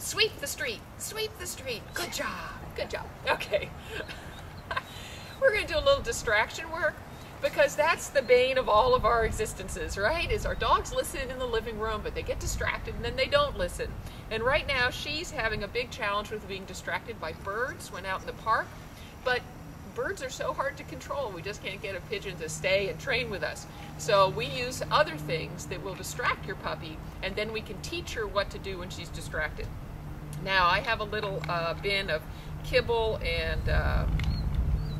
Sweep the street. Sweep the street. Good job. Good job. Okay. We're going to do a little distraction work because that's the bane of all of our existences, right? Is our dogs listen in the living room, but they get distracted and then they don't listen. And right now she's having a big challenge with being distracted by birds when out in the park. But birds are so hard to control. We just can't get a pigeon to stay and train with us. So we use other things that will distract your puppy, and then we can teach her what to do when she's distracted. Now I have a little bin of kibble and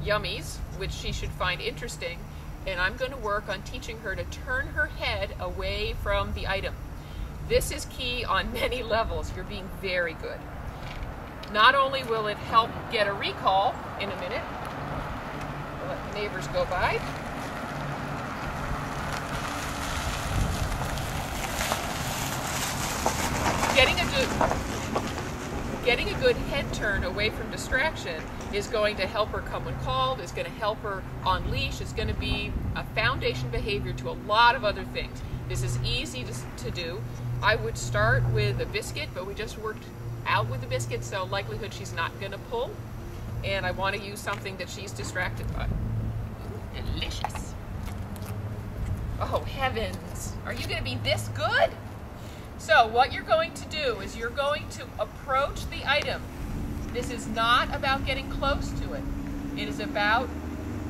yummies, which she should find interesting, and I'm going to work on teaching her to turn her head away from the item. This is key on many levels. You're being very good. Not only will it help get a recall in a minute, we'll let the neighbors go by. Getting a good head turn away from distraction is going to help her come when called, is going to help her on leash, is going to be a foundation behavior to a lot of other things. This is easy to do. I would start with a biscuit, but we just worked out with the biscuit, so likelihood she's not going to pull. And I want to use something that she's distracted by. Delicious. Oh, heavens. Are you going to be this good? So what you're going to do is you're going to approach the item. This is not about getting close to it. It is about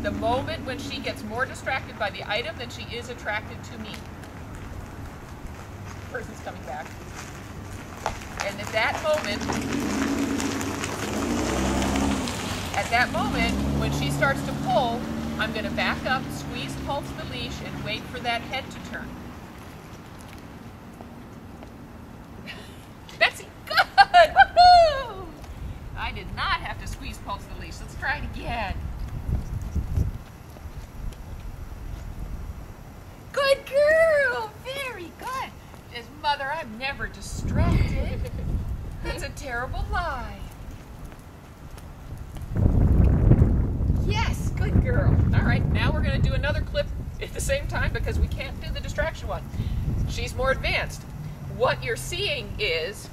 the moment when she gets more distracted by the item than she is attracted to me. The person's coming back. And at that moment, when she starts to pull, I'm going to back up, squeeze, pulse the leash, and wait for that head to turn. Betsy, good! Woohoo! I did not have to squeeze, pulse the leash. Let's try it again. Good girl! Very good. As mother, I'm never distracted. That's a terrible lie. Yes, good girl. All right, now we're going to do another clip at the same time because we can't do the distraction one. She's more advanced. What you're seeing is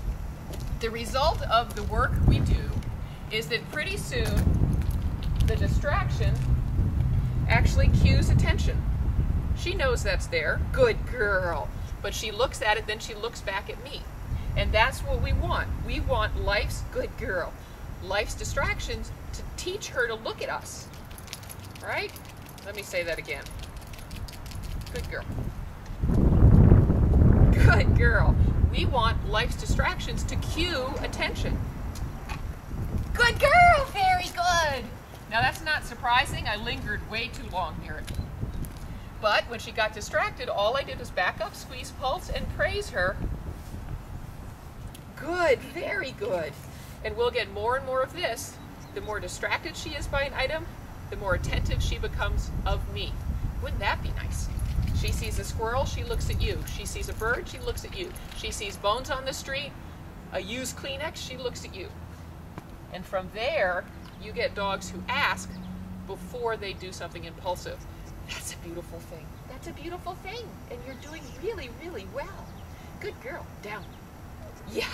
the result of the work we do is that pretty soon the distraction actually cues attention. She knows that's there. Good girl. But she looks at it, then she looks back at me. And that's what we want. We want life's good girl. Life's distractions to teach her to look at us. All right? Let me say that again. Good girl. Good girl. We want life's distractions to cue attention. Good girl! Very good! Now that's not surprising. I lingered way too long near it. But when she got distracted, all I did was back up, squeeze, pulse, and praise her. Good, very good. And we'll get more and more of this. The more distracted she is by an item, the more attentive she becomes of me. Wouldn't that be nice? She sees a squirrel, she looks at you. She sees a bird, she looks at you. She sees bones on the street, a used Kleenex, she looks at you. And from there, you get dogs who ask before they do something impulsive. That's a beautiful thing. That's a beautiful thing. And you're doing really, really well. Good girl. Down. Yeah,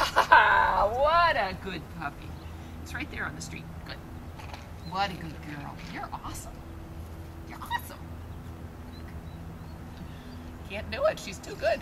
what a good puppy. It's right there on the street. Good. What a good girl. You're awesome. You're awesome. Can't do it. She's too good.